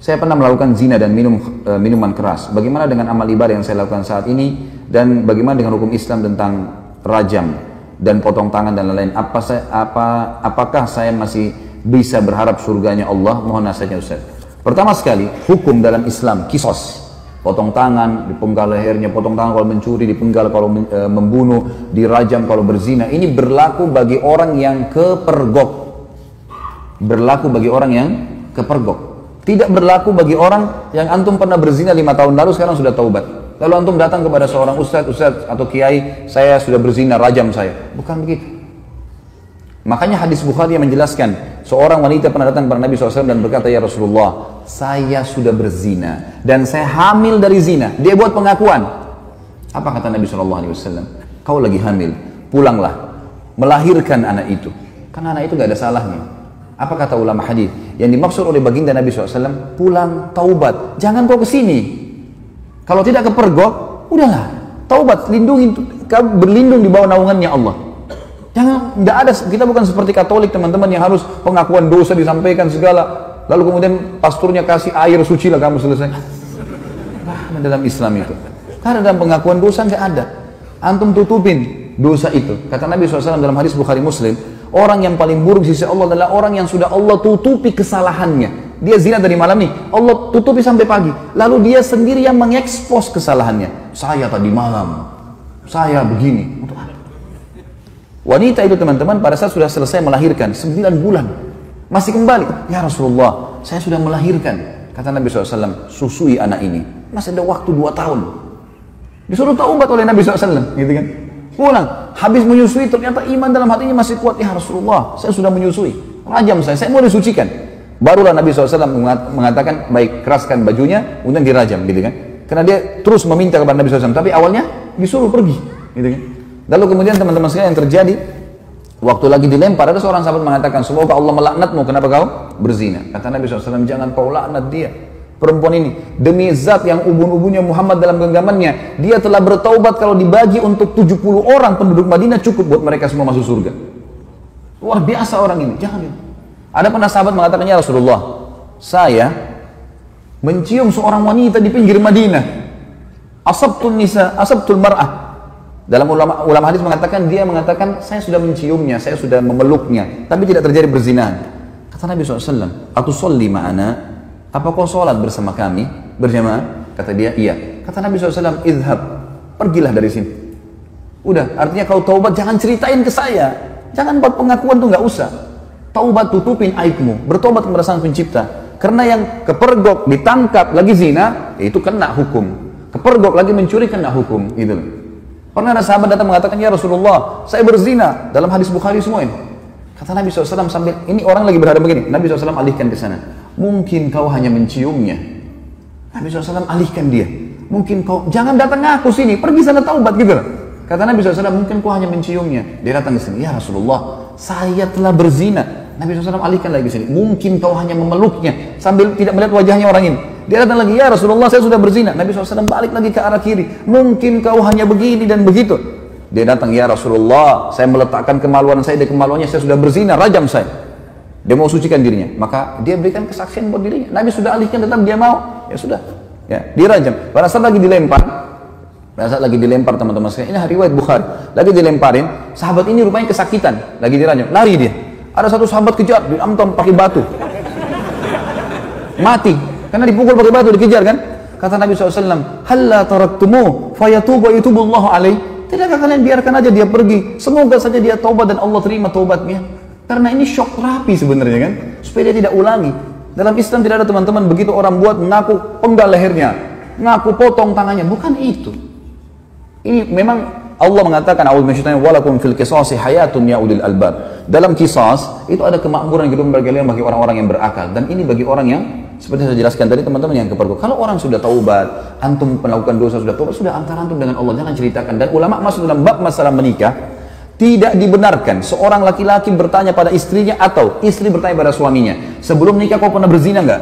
Saya pernah melakukan zina dan minum minuman keras. Bagaimana dengan amal ibadah yang saya lakukan saat ini? Dan bagaimana dengan hukum Islam tentang rajam dan potong tangan dan lain-lain? Apakah saya masih bisa berharap surganya Allah? Mohon nasihatnya Ustaz. Pertama sekali, hukum dalam Islam, kisos. Potong tangan, dipenggal lehernya, potong tangan kalau mencuri, dipenggal kalau membunuh, dirajam kalau berzina. Ini berlaku bagi orang yang kepergok. Berlaku bagi orang yang kepergok. Tidak berlaku bagi orang yang antum pernah berzina 5 tahun lalu, sekarang sudah taubat. Lalu antum datang kepada seorang ustadz atau kiai, saya sudah berzina, rajam saya. Bukan begitu. Makanya hadis Bukhari yang menjelaskan, seorang wanita pernah datang kepada Nabi SAW dan berkata, ya Rasulullah, saya sudah berzina dan saya hamil dari zina. Dia buat pengakuan. Apa kata Nabi SAW? Kau lagi hamil, pulanglah, melahirkan anak itu. Karena anak itu gak ada salahnya. Apa kata ulama hadis? Yang dimaksud oleh baginda Nabi SAW, pulang, taubat. Jangan kau kesini. Kalau tidak kepergok, udahlah, taubat, berlindung di bawah naungannya Allah. Jangan, tidak ada, kita bukan seperti Katolik teman-teman yang harus pengakuan dosa disampaikan segala, lalu kemudian pasturnya kasih air suci lah kamu selesai. Nah, dalam Islam itu, karena dalam pengakuan dosa nggak ada, antum tutupin dosa itu. Kata Nabi SAW dalam hadis Bukhari Muslim, orang yang paling buruk di sisi Allah adalah orang yang sudah Allah tutupi kesalahannya. Dia zina dari malam nih, Allah tutupi sampai pagi, lalu dia sendiri yang mengekspos kesalahannya. Saya tadi malam, saya begini. Untuk apa? Wanita itu teman-teman pada saat sudah selesai melahirkan 9 bulan masih kembali, ya Rasulullah saya sudah melahirkan. Kata Nabi SAW, susui anak ini, masih ada waktu 2 tahun. Disuruh taubat oleh Nabi SAW, gitu kan. Pulang, habis menyusui ternyata iman dalam hatinya masih kuat. Ya Rasulullah saya sudah menyusui, rajam saya mau disucikan. Barulah Nabi SAW mengatakan, baik, keraskan bajunya kemudian dirajam, gitu kan. Karena dia terus meminta kepada Nabi SAW, tapi awalnya disuruh pergi, gitu kan. Lalu kemudian teman-teman sekalian yang terjadi, waktu lagi dilempar, ada seorang sahabat mengatakan, semoga Allah melaknatmu, kenapa kau berzina? Kata Nabi SAW, jangan kau laknat dia, perempuan ini, demi zat yang ubun-ubunnya Muhammad dalam genggamannya, dia telah bertaubat, kalau dibagi untuk 70 orang penduduk Madinah cukup buat mereka semua masuk surga. Luar biasa orang ini, jangan ini. Ada pernah sahabat mengatakan, ya Rasulullah, saya mencium seorang wanita di pinggir Madinah, asabtul mar'ah. Dalam ulama hadis mengatakan, dia mengatakan, saya sudah menciumnya, saya sudah memeluknya, tapi tidak terjadi berzinahan. Kata Nabi SAW, atusolli ma'ana, apa kau sholat bersama kami berjamaah? Kata dia, iya. Kata Nabi SAW, idhab, pergilah dari sini. Udah, artinya kau taubat, jangan ceritain ke saya, jangan buat pengakuan tuh, nggak usah. Taubat, tutupin aibmu, bertobat kepada Sang Pencipta. Karena yang kepergok ditangkap lagi zina, itu kena hukum. Kepergok lagi mencuri, kena hukum, gitu loh. Pernah ada sahabat datang mengatakan, ya Rasulullah, saya berzina. Dalam hadis Bukhari semua ini. Kata Nabi SAW sambil, ini orang lagi berhadap begini. Nabi SAW alihkan ke sana. Mungkin kau hanya menciumnya. Nabi SAW alihkan dia. Mungkin kau, jangan datang ngaku sini, pergi sana taubat gitu. Kata Nabi SAW, mungkin kau hanya menciumnya. Dia datang ke sini, ya Rasulullah, saya telah berzina. Nabi SAW alihkan lagi ke sini. Mungkin kau hanya memeluknya, sambil tidak melihat wajahnya orang ini. Dia datang lagi, ya Rasulullah saya sudah berzina. Nabi SAW balik lagi ke arah kiri. Mungkin kau hanya begini dan begitu. Dia datang, ya Rasulullah saya meletakkan kemaluan saya di kemaluannya, saya sudah berzina, rajam saya. Dia mau sucikan dirinya. Maka dia berikan kesaksian buat dirinya. Nabi sudah alihkan, tetap dia mau. Ya sudah, ya, dirajam. Pada saat lagi dilempar, teman-teman sekalian, ini riwayat Bukhari. Lagi dilemparin, sahabat ini rupanya kesakitan. Lagi dirajam, lari dia. Ada satu sahabat kejar, diamtam pakai batu. Mati. Karena dipukul pakai batu, dikejar kan? Kata Nabi SAW, halla taraktumu fayatubu yatubullahu alaih. Tidakkah kalian biarkan aja dia pergi? Semoga saja dia taubat dan Allah terima taubatnya. Karena ini shock terapi sebenarnya kan? Supaya dia tidak ulangi. Dalam Islam tidak ada teman-teman begitu orang buat mengaku penggal lehernya, ngaku potong tangannya. Bukan itu. Ini memang Allah mengatakan, a'udzubillahi walakum fil qisasi hayatun ya ulil albab. Dalam qisas itu ada kemakmuran hidup bagi orang-orang yang berakal, dan ini bagi orang yang seperti saya jelaskan tadi teman-teman yang kepergok. Kalau orang sudah taubat, antum melakukan dosa sudah taubat, sudah antara antum dengan Allah, jangan ceritakan. Dan ulama masuk dalam bab masalah menikah, tidak dibenarkan seorang laki-laki bertanya pada istrinya atau istri bertanya pada suaminya, sebelum nikah kau pernah berzina nggak?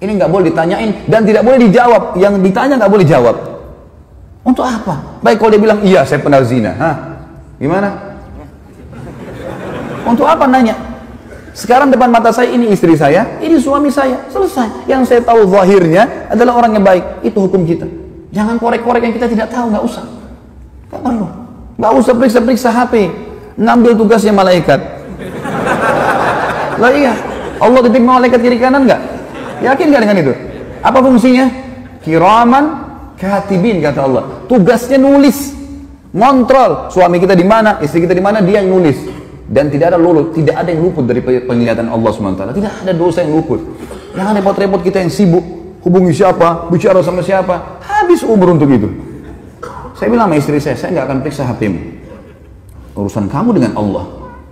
Ini nggak boleh ditanyain dan tidak boleh dijawab. Yang ditanya nggak boleh jawab. Untuk apa? Baik kalau dia bilang, iya saya pernah zina. Hah? Gimana? Untuk apa nanya? Sekarang depan mata saya, ini istri saya, ini suami saya, selesai. Yang saya tahu zahirnya adalah orang yang baik, itu hukum kita. Jangan korek-korek yang kita tidak tahu, nggak usah. Nggak perlu. Nggak usah periksa-periksa HP, ngambil tugasnya malaikat. Lah iya, Allah titip malaikat kiri kanan nggak? Yakin nggak dengan itu? Apa fungsinya? Kiraman katibin, kata Allah. Tugasnya nulis, ngontrol suami kita di mana, istri kita di mana, dia yang nulis. Dan tidak ada yang luput dari penglihatan Allah SWT. Tidak ada dosa yang luput. Jangan repot-repot kita yang sibuk, hubungi siapa, bicara sama siapa, habis umur untuk itu. Saya bilang sama istri saya nggak akan periksa HP-mu. Urusan kamu dengan Allah.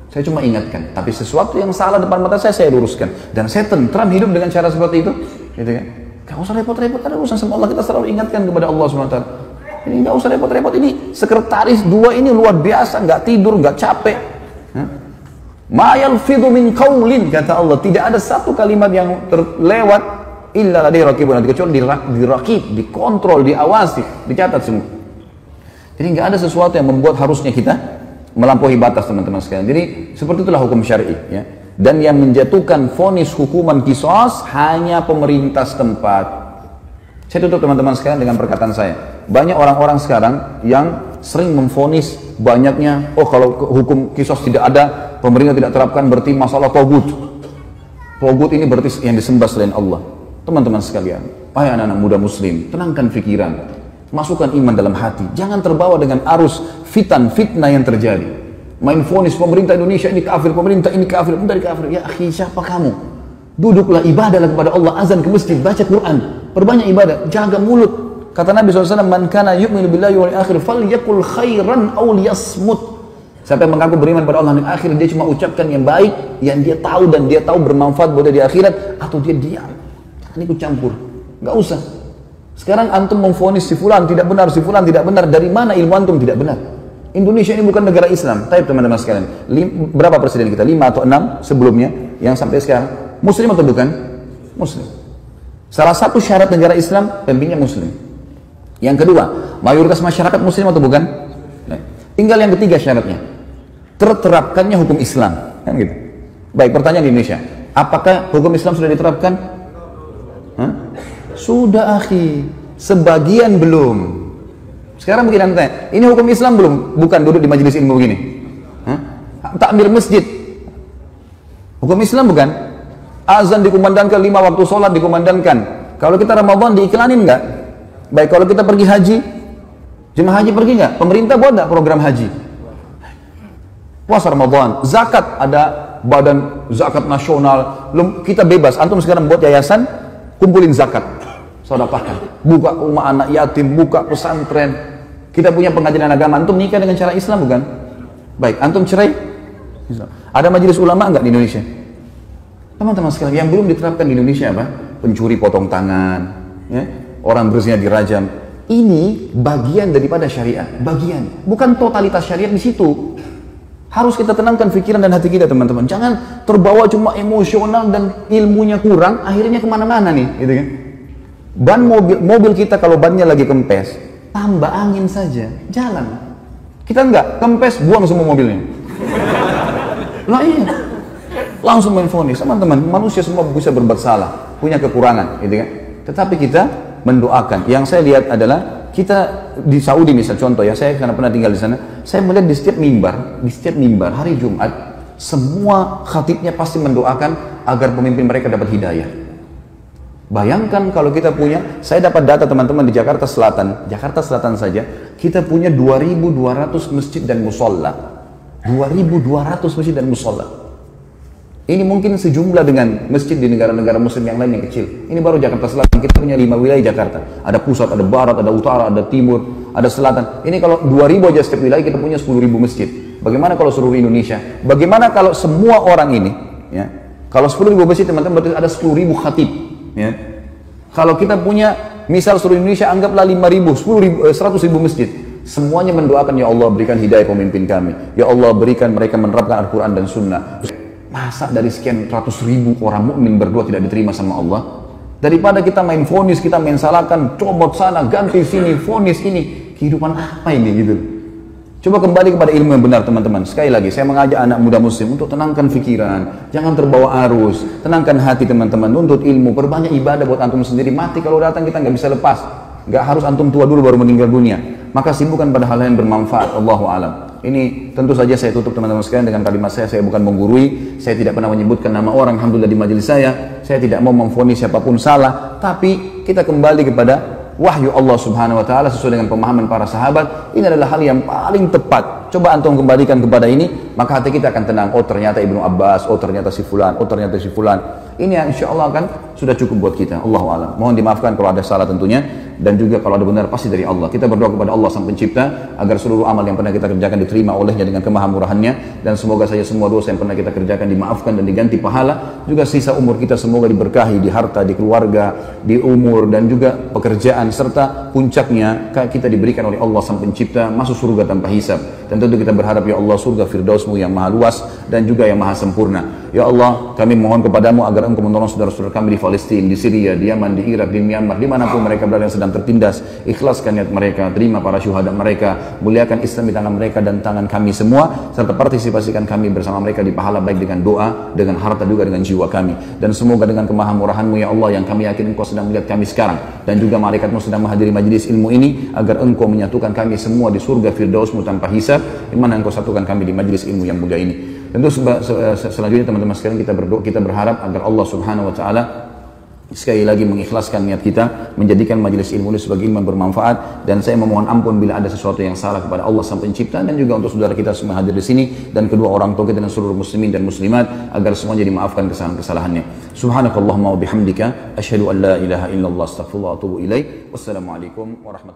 Saya cuma ingatkan, tapi sesuatu yang salah depan mata saya luruskan. Dan saya tentram hidup dengan cara seperti itu. Gitu kan? Gak usah repot-repot, ada urusan sama Allah, kita selalu ingatkan kepada Allah SWT. Ini gak usah repot-repot, ini sekretaris dua ini luar biasa, gak tidur, gak capek. Ma yalfidhu min qaulin, kata Allah, tidak ada satu kalimat yang terlewat illa ladaihi raqibun, kecuali dirakib, dikontrol, diawasi, dicatat semua. Jadi nggak ada sesuatu yang membuat harusnya kita melampaui batas, teman-teman sekalian. Jadi seperti itulah hukum syar'i, ya. Dan yang menjatuhkan vonis hukuman qisas hanya pemerintah setempat. Saya tutup teman-teman sekalian dengan perkataan saya. Banyak orang-orang sekarang yang sering memvonis banyaknya, oh kalau hukum qisas tidak ada, pemerintah tidak terapkan, berarti masalah togut. Togut ini berarti yang disembah selain Allah. Teman-teman sekalian, wahai anak-anak muda muslim, tenangkan pikiran, masukkan iman dalam hati, jangan terbawa dengan arus fitnah yang terjadi. Main vonis pemerintah Indonesia ini kafir, pemerintah ini kafir, pemerintah kafir. Ya akhi, siapa kamu? Duduklah, ibadahlah kepada Allah, azan ke masjid, baca Quran, perbanyak ibadah, jaga mulut. Kata Nabi SAW, man kana yu'minu billahi wal akhir falyakul khairan aw liyasmut. Siapa yang mengaku beriman pada Allah dan akhir, dia cuma ucapkan yang baik, yang dia tahu dan dia tahu bermanfaat buat dia di akhirat, atau dia diam. Jangan ikut campur, nggak usah. Sekarang antum memvonis si fulan tidak benar, si fulan tidak benar. Dari mana ilmu antum tidak benar? Indonesia ini bukan negara Islam. Tapi teman-teman sekalian, berapa presiden kita? 5 atau 6 sebelumnya yang sampai sekarang Muslim atau bukan? Muslim. Salah satu syarat negara Islam pemimpinnya Muslim. Yang kedua, mayoritas masyarakat Muslim atau bukan? Nah, tinggal yang ketiga syaratnya, terterapkannya hukum Islam, kan gitu. Baik, pertanyaan di Indonesia, apakah hukum Islam sudah diterapkan? Hah? Sudah akhi, sebagian belum. Sekarang mungkin anda, ini hukum Islam belum? Bukan duduk di majelis ilmu begini. Takmir masjid, hukum Islam bukan? Azan dikumandangkan, 5 waktu sholat dikumandangkan. Kalau kita Ramadan diiklanin nggak? Baik, kalau kita pergi haji, jemaah haji pergi nggak? Pemerintah buat nggak program haji? Puasa Ramadan, zakat, ada badan zakat nasional, kita bebas. Antum sekarang buat yayasan, kumpulin zakat, sedekahkan, buka rumah anak yatim, buka pesantren. Kita punya pengajian agama, antum nikah dengan cara Islam bukan? Baik, antum cerai Islam. Ada majelis ulama nggak di Indonesia? Teman-teman sekalian, yang belum diterapkan di Indonesia apa? Pencuri potong tangan, ya? Orang berzina dirajam. Ini bagian daripada syariat, bagian, bukan totalitas syariat di situ. Harus kita tenangkan pikiran dan hati kita, teman-teman. Jangan terbawa cuma emosional dan ilmunya kurang, akhirnya kemana-mana nih, gitu kan? Ban mobil kita kalau bannya lagi kempes, tambah angin saja, jalan. Kita enggak, kempes, buang semua mobilnya. Lah iya, langsung main vonis. Teman-teman, manusia semua bisa berbuat salah, punya kekurangan, gitu kan? Tetapi kita mendoakan. Yang saya lihat adalah kita di Saudi misal contoh ya, saya karena pernah tinggal di sana, saya melihat di setiap mimbar hari Jumat, semua khatibnya pasti mendoakan agar pemimpin mereka dapat hidayah. Bayangkan kalau kita punya, saya dapat data teman-teman di Jakarta Selatan saja, kita punya 2.200 masjid dan musola. 2.200 masjid dan musola. Ini mungkin sejumlah dengan masjid di negara-negara muslim yang lain yang kecil. Ini baru Jakarta Selatan, kita punya 5 wilayah Jakarta. Ada pusat, ada barat, ada utara, ada timur, ada selatan. Ini kalau 2.000 aja setiap wilayah, kita punya 10.000 masjid. Bagaimana kalau seluruh Indonesia? Bagaimana kalau semua orang ini, ya, kalau 10.000 masjid teman-teman berarti ada 10.000 khatib. Ya. Kalau kita punya, misal seluruh Indonesia anggaplah 5.000, 100.000 masjid. Semuanya mendoakan, ya Allah berikan hidayah pemimpin kami. Ya Allah berikan mereka menerapkan Al-Quran dan Sunnah. Masa dari sekian ratus ribu orang mukmin berdoa tidak diterima sama Allah? Daripada kita main vonis, kita main salahkan, cobot sana, ganti sini, vonis ini. Kehidupan apa ini gitu? Coba kembali kepada ilmu yang benar teman-teman. Sekali lagi saya mengajak anak muda muslim untuk tenangkan pikiran, jangan terbawa arus, tenangkan hati teman-teman, nuntut ilmu, perbanyak ibadah buat antum sendiri. Mati kalau datang kita nggak bisa lepas, nggak harus antum tua dulu baru meninggal dunia. Maka sibukkan pada hal yang bermanfaat. Allahu a'lam. Ini tentu saja saya tutup teman-teman sekalian dengan kalimat saya bukan menggurui, saya tidak pernah menyebutkan nama orang, alhamdulillah di majelis saya tidak mau memvonis siapapun salah, tapi kita kembali kepada wahyu Allah subhanahu wa ta'ala sesuai dengan pemahaman para sahabat. Ini adalah hal yang paling tepat. Coba antum kembalikan kepada ini, maka hati kita akan tenang. Oh ternyata Ibnu Abbas, oh ternyata si fulan, oh ternyata si fulan. Ini yang insya Allah kan sudah cukup buat kita. Allahu a'lam. Mohon dimaafkan kalau ada salah tentunya, dan juga kalau ada benar pasti dari Allah. Kita berdoa kepada Allah Sang Pencipta agar seluruh amal yang pernah kita kerjakan diterima olehnya dengan kemahamurahannya, dan semoga saja semua dosa yang pernah kita kerjakan dimaafkan dan diganti pahala. Juga sisa umur kita semoga diberkahi di harta, di keluarga, di umur, dan juga pekerjaan, serta puncaknya kita diberikan oleh Allah Sang Pencipta masuk surga tanpa hisab. Dan tentu kita berharap ya Allah surga Firdaus-Mu yang maha luas dan juga yang maha sempurna. Ya Allah, kami mohon kepadamu agar Engkau menolong saudara-saudara kami di Palestina, di Syria, di Yaman, di Irak, di Myanmar, dimanapun mereka berada yang sedang tertindas. Ikhlaskan niat mereka, terima para syuhada mereka, muliakan Islam di tangan mereka dan tangan kami semua, serta partisipasikan kami bersama mereka di pahala baik dengan doa, dengan harta, juga dengan jiwa kami. Dan semoga dengan kemahamurahan-Mu ya Allah, yang kami yakin Engkau sedang melihat kami sekarang, dan juga malaikat-Mu sedang menghadiri majelis ilmu ini, agar Engkau menyatukan kami semua di surga Firdaus-Mu tanpa hisab, di mana Engkau satukan kami di majelis ilmu yang mulia ini. Tentu selanjutnya teman-teman sekalian kita berharap agar Allah subhanahu wa ta'ala sekali lagi mengikhlaskan niat kita, menjadikan majelis ilmu ini sebagai ilmu yang bermanfaat. Dan saya memohon ampun bila ada sesuatu yang salah kepada Allah Sang Pencipta, dan juga untuk saudara kita semua hadir di sini, dan kedua orang tua kita dan seluruh muslimin dan muslimat, agar semuanya dimaafkan kesalahan-kesalahannya. Subhanakallahumma wa bihamdika asyhadu an la ilaha illallah astaghfirullah wa atubu ilaik. Wassalamualaikum warahmatullahi wabarakatuh.